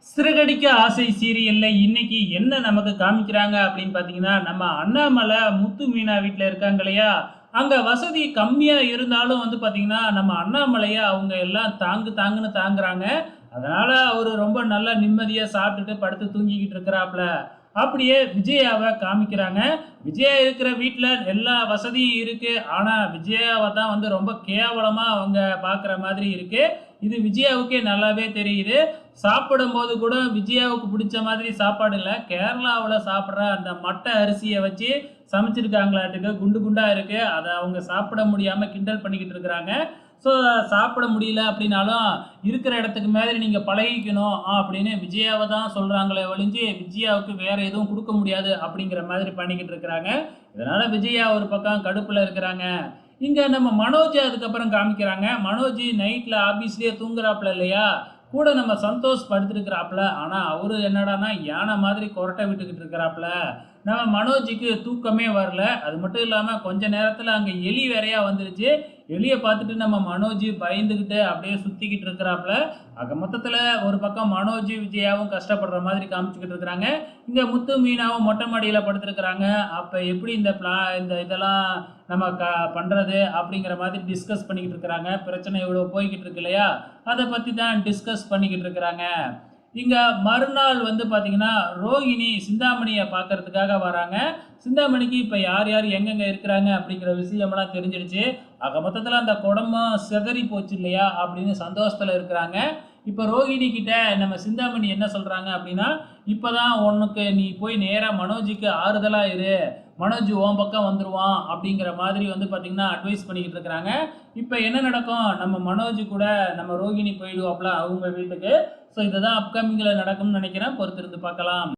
சிறகடிக்க ஆசை சீரியல்ல இன்னைக்கு என்ன நமக்கு காமிக்கிறாங்க அப்படின்னு பார்த்தீங்கன்னா, நம்ம அண்ணாமலை முத்து மீனா வீட்ல இருக்காங்க இல்லையா? அங்க வசதி கம்மியா இருந்தாலும் வந்து பார்த்தீங்கன்னா, நம்ம அண்ணாமலைய அவங்க எல்லாம் தாங்கு தாங்குன்னு தாங்குறாங்க. அதனால அவரு ரொம்ப நல்லா நிம்மதியா சாப்பிட்டுட்டு படுத்து தூங்கிக்கிட்டு இருக்கிறாப்ல. அப்படியே விஜயாவ காமிக்கிறாங்க. விஜயா இருக்கிற வீட்ல எல்லா வசதியும் இருக்கு. ஆனா விஜயாவ தான் வந்து ரொம்ப கேவலமா அவங்க பார்க்குற மாதிரி இருக்கு. இது விஜயாவுக்கே நல்லாவே தெரியுது. சாப்பிடும்போது கூட விஜயாவுக்கு பிடிச்ச மாதிரி சாப்பாடு இல்ல. கேரளாவுல சாப்பிடுற அந்த மட்டை அரிசிய வச்சு சமைச்சிருக்காங்களாட்டுக்கு. குண்டு குண்டா இருக்கு. அத அவங்க சாப்பிட முடியாம கிண்டல் பண்ணிக்கிட்டு இருக்கிறாங்க. ஸோ சாப்பிட முடியல அப்படின்னாலும், இருக்கிற இடத்துக்கு மாதிரி நீங்க பழகிக்கணும் அப்படின்னு விஜயாவ தான் சொல்றாங்களே ஒழிஞ்சு, விஜயாவுக்கு வேற எதுவும் குடுக்க முடியாது அப்படிங்கிற மாதிரி பண்ணிக்கிட்டு இருக்கிறாங்க. இதனால விஜயா ஒரு பக்கம் கடுப்புல இருக்கிறாங்க. இங்க நம்ம மனோஜ அதுக்கப்புறம் காமிக்கிறாங்க. மனோஜ் நைட்ல ஆபீஸ்லயே தூங்குறாப்ல இல்லையா? கூட நம்ம சந்தோஷ் படுத்திருக்கிறாப்ல. ஆனா அவரு என்னடான்னா யானை மாதிரி கொரட்டை விட்டுக்கிட்டு இருக்கிறாப்ல. நம்ம மனோஜுக்கு தூக்கமே வரல. அது மட்டும் இல்லாம கொஞ்ச நேரத்துல அங்க எலி வேறையா வந்துருச்சு. எலிய பார்த்துட்டு நம்ம மனோஜ் பயந்துகிட்டு அப்படியே சுத்திக்கிட்டு இருக்கிறாப்ல. ஆக மொத்தத்துல ஒரு பக்கம் மனோஜ், விஜயாவும் கஷ்டப்படுற மாதிரி காமிச்சுக்கிட்டு இருக்கிறாங்க. இங்க முத்து, மீனாவும் மொட்டை மாடியில படுத்திருக்கிறாங்க. அப்ப எப்படி இந்த இதெல்லாம் நம்ம பண்றது அப்படிங்கிற மாதிரி டிஸ்கஸ் பண்ணிக்கிட்டு இருக்கிறாங்க. பிரச்சனை இவ்வளவு போய்கிட்டு இருக்கு இல்லையா? அதை பத்தி தான் டிஸ்கஸ் பண்ணிக்கிட்டு இருக்கிறாங்க. இங்க மறுநாள் வந்து பாத்தீங்கன்னா, ரோகிணி சிந்தாமணிய பார்க்கறதுக்காக வராங்க. சிந்தாமணிக்கு இப்ப யார் யார் எங்கெங்க இருக்கிறாங்க அப்படிங்கிற விஷயமெல்லாம் தெரிஞ்சிடுச்சு. ஆக மொத்தத்துல அந்த குடும்பம் சிதறி போச்சு இல்லையா? அப்படின்னு சந்தோஷத்துல இருக்கிறாங்க. இப்ப ரோகிணி கிட்ட நம்ம சிந்தாமணி என்ன சொல்றாங்க அப்படின்னா, இப்பதான் உனக்கு நீ போய் நேரா மனோஜுக்கு ஆறுதலா இரு. மனோஜ் உன் பக்கம் வந்துருவான் அப்படிங்கிற மாதிரி வந்து பாத்தீங்கன்னா அட்வைஸ் பண்ணிக்கிட்டு இருக்கிறாங்க. இப்ப என்ன நடக்கும்? நம்ம மனோஜ் கூட நம்ம ரோகிணி போயிடுவாப்ல அவங்க வீட்டுக்கு. ஸோ இதுதான் அப்கமிங்ல நடக்கும்னு நினைக்கிறேன். பொறுத்திருந்து பார்க்கலாம்.